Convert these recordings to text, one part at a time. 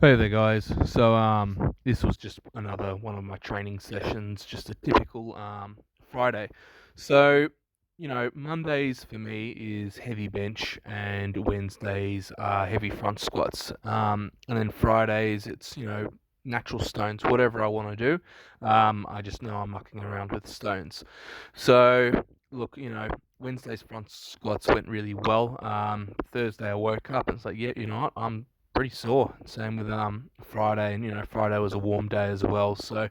Hey there, guys. This was just another one of my training sessions, just a typical Friday. So, Mondays for me is heavy bench, and Wednesdays are heavy front squats. And then Fridays, it's natural stones, whatever I want to do. I just know I'm mucking around with stones. So, look, Wednesday's front squats went really well. Thursday I woke up and it's like, yeah, you know what, I'm pretty sore. Same with Friday, and Friday was a warm day as well. So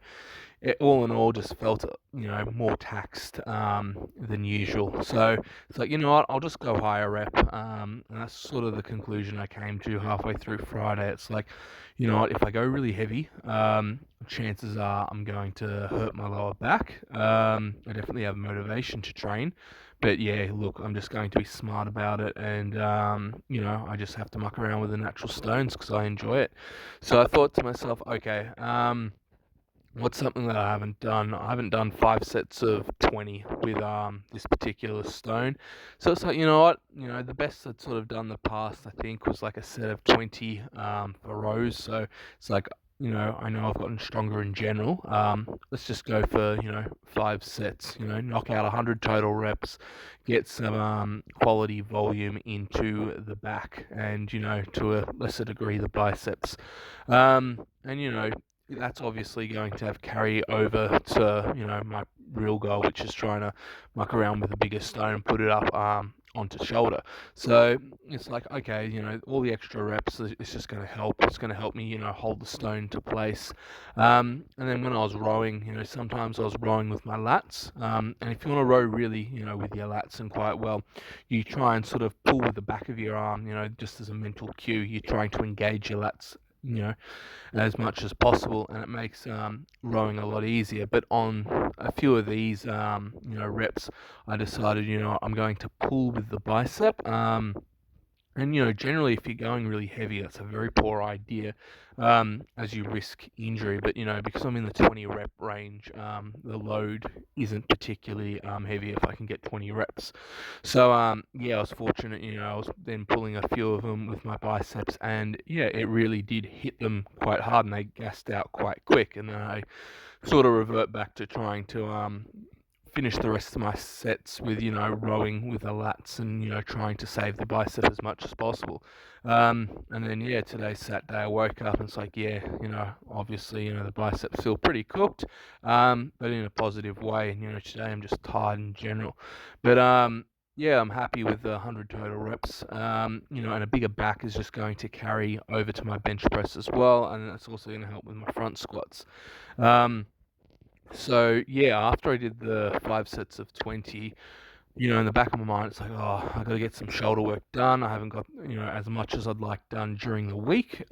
it all in all just felt more taxed than usual. So it's like, you know what, I'll just go higher rep. And that's sort of the conclusion I came to halfway through Friday. It's like, you know what, if I go really heavy, chances are I'm going to hurt my lower back. I definitely have motivation to train. But yeah, look, I'm just going to be smart about it, and I just have to muck around with the natural stones because I enjoy it. So I thought to myself, okay, what's something that I haven't done? I haven't done 5 sets of 20 with this particular stone. So it's like, you know what? The best I'd sort of done in the past, I think, was like a set of 20 for rows. So it's like, I know I've gotten stronger in general. Let's just go for, 5 sets, knock out 100 total reps, get some quality volume into the back and, to a lesser degree, the biceps. And, that's obviously going to have carry over to my real goal, which is trying to muck around with a bigger stone and put it up onto shoulder. So it's like, okay, all the extra reps is just going to help. It's going to help me hold the stone to place. And then when I was rowing, sometimes I was rowing with my lats. And if you want to row really with your lats and quite well, you try and sort of pull with the back of your arm, just as a mental cue. You're trying to engage your lats, as much as possible, and it makes rowing a lot easier. But on a few of these reps, I decided I'm going to pull with the bicep. And generally, if you're going really heavy, that's a very poor idea, as you risk injury. But because I'm in the 20 rep range, the load isn't particularly heavy if I can get 20 reps. So yeah, I was fortunate. I was then pulling a few of them with my biceps, and yeah, it really did hit them quite hard, and they gassed out quite quick. And then I sort of revert back to trying to finish the rest of my sets with rowing with the lats and trying to save the bicep as much as possible. And then yeah, today's Saturday I woke up and it's like, yeah, obviously the biceps feel pretty cooked, but in a positive way. And today I'm just tired in general, but yeah, I'm happy with the 100 total reps. And a bigger back is just going to carry over to my bench press as well, and that's also going to help with my front squats. So yeah, after I did the 5 sets of 20, in the back of my mind, it's like, oh, I got to get some shoulder work done. I haven't got, as much as I'd like done during the week,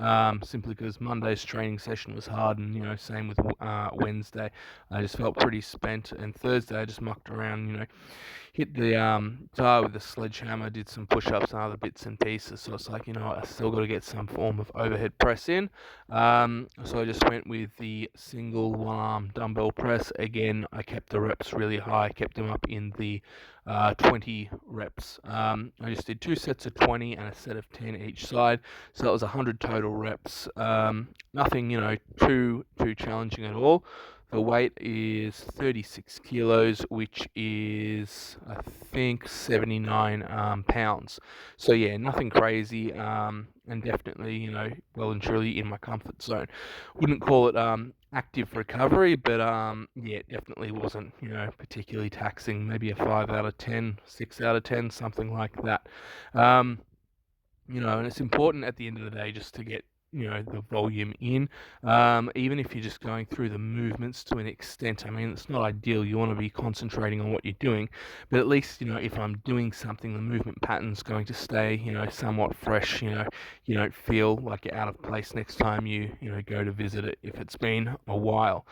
simply because Monday's training session was hard, and, same with Wednesday. I just felt pretty spent, and Thursday I just mucked around, hit the tire with the sledgehammer, did some push-ups and other bits and pieces. So it's like, I still got to get some form of overhead press in. So I just went with the single one-arm dumbbell press. Again, I kept the reps really high, kept them up in the 20 reps. I just did 2 sets of 20 and a set of 10 each side. So that was 100 total reps. Nothing, too challenging at all. The weight is 36 kilos, which is, I think, 79 pounds. So, yeah, nothing crazy, and definitely, well and truly in my comfort zone. Wouldn't call it active recovery, but yeah, it definitely wasn't, particularly taxing. Maybe a 5 out of 10, 6 out of 10, something like that. Um, and it's important at the end of the day just to get the volume in, even if you're just going through the movements to an extent. I mean, it's not ideal. You want to be concentrating on what you're doing, but at least if I'm doing something, the movement pattern's going to stay somewhat fresh. You don't feel like you're out of place next time you go to visit it if it's been a while.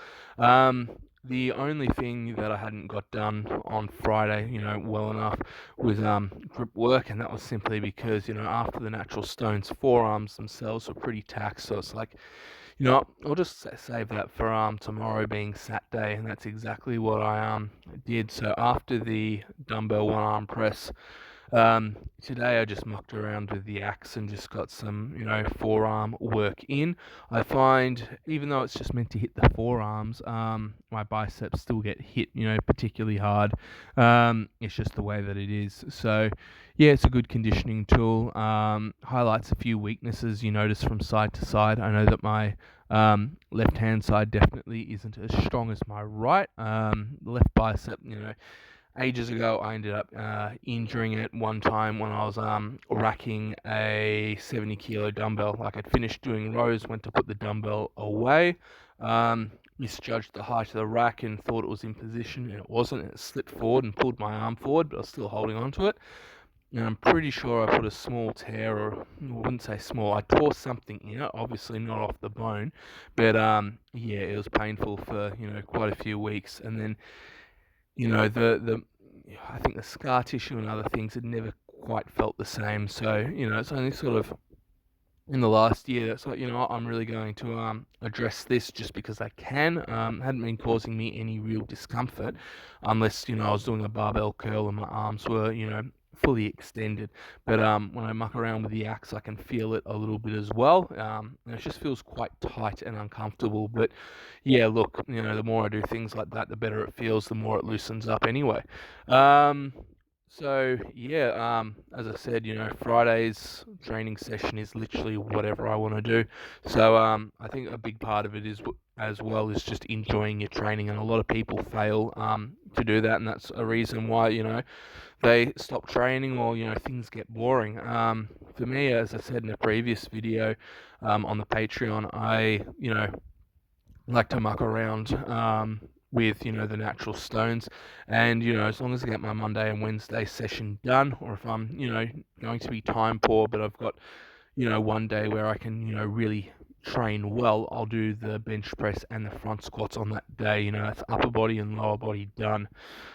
The only thing that I hadn't got done on Friday, well enough, was grip work, and that was simply because after the natural stones, forearms themselves were pretty taxed. So it's like, I'll just save that for tomorrow being Saturday, and that's exactly what I did. So after the dumbbell one arm press, Today I just mucked around with the axe and just got some, forearm work in. I find even though it's just meant to hit the forearms, my biceps still get hit, particularly hard. It's just the way that it is. So, yeah, it's a good conditioning tool. Highlights a few weaknesses you notice from side to side. I know that my left hand side definitely isn't as strong as my right. The left bicep, ages ago, I ended up injuring it one time when I was racking a 70 kilo dumbbell. Like, I'd finished doing rows, went to put the dumbbell away, misjudged the height of the rack and thought it was in position, and it wasn't. It slipped forward and pulled my arm forward, but I was still holding on to it. And I'm pretty sure I put a small tear, or I wouldn't say small, I tore something in it, obviously not off the bone, but yeah, it was painful for quite a few weeks, and then the I think the scar tissue and other things had never quite felt the same. So it's only sort of in the last year that's like, I'm really going to address this just because I can. Hadn't been causing me any real discomfort unless I was doing a barbell curl and my arms were fully extended. But when I muck around with the axe, I can feel it a little bit as well. And it just feels quite tight and uncomfortable. But yeah, look, the more I do things like that, the better it feels, the more it loosens up anyway. So yeah, as I said, Friday's training session is literally whatever I want to do. So I think a big part of it is as well is just enjoying your training, and a lot of people fail to do that, and that's a reason why they stop training, or things get boring. For me, as I said in a previous video on the Patreon, I like to muck around with the natural stones, and as long as I get my Monday and Wednesday session done, or if I'm going to be time poor but I've got one day where I can really train well, I'll do the bench press and the front squats on that day. That's upper body and lower body done.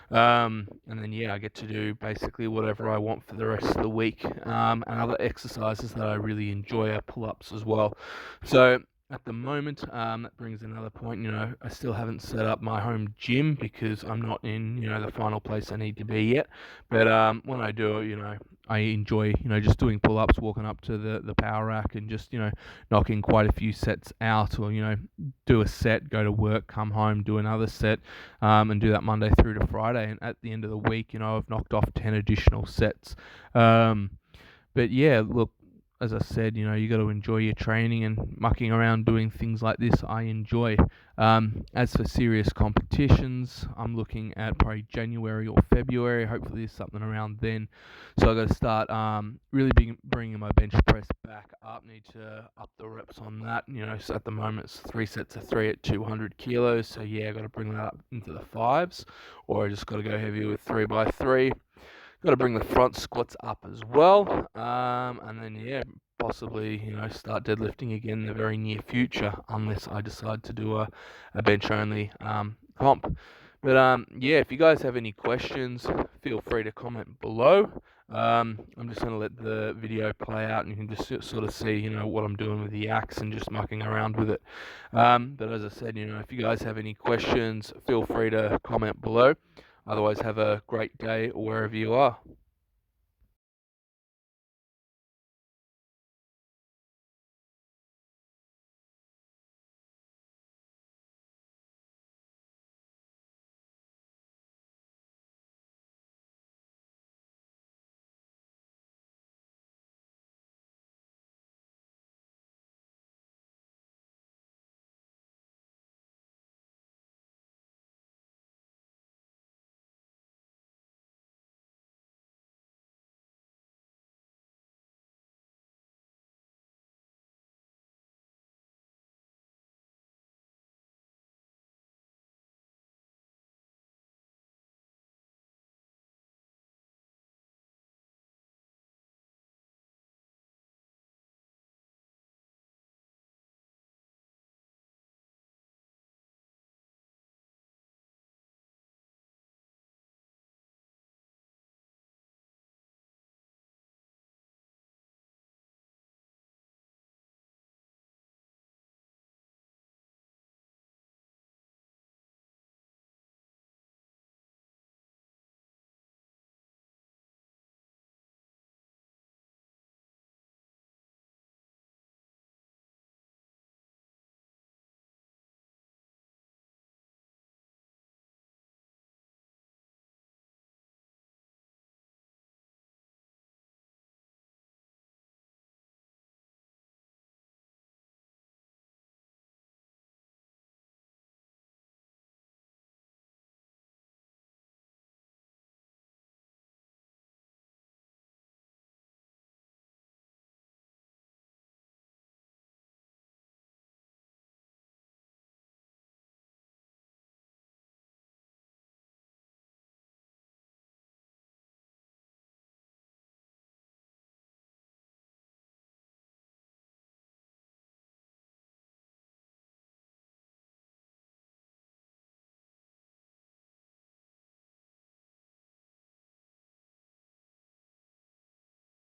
And then yeah, I get to do basically whatever I want for the rest of the week. And other exercises that I really enjoy are pull-ups as well. So at the moment, that brings another point. I still haven't set up my home gym because I'm not in the final place I need to be yet. But when I do, I enjoy just doing pull-ups, walking up to the power rack, and just knocking quite a few sets out, or do a set, go to work, come home, do another set, and do that Monday through to Friday. And at the end of the week, I've knocked off 10 additional sets. But yeah, look, as I said, you got to enjoy your training, and mucking around doing things like this, I enjoy. As for serious competitions, I'm looking at probably January or February. Hopefully, there's something around then. So I got to start really bringing my bench press back up. Need to up the reps on that. So at the moment it's 3 sets of 3 at 200 kilos. So yeah, I got to bring that up into the fives, or I just got to go heavy with 3x3. Got to bring the front squats up as well, and then yeah, possibly start deadlifting again in the very near future, unless I decide to do a bench only comp. But yeah, if you guys have any questions, feel free to comment below. I'm just going to let the video play out, and you can just sort of see what I'm doing with the axe and just mucking around with it. But as I said, if you guys have any questions, feel free to comment below. Otherwise, have a great day wherever you are.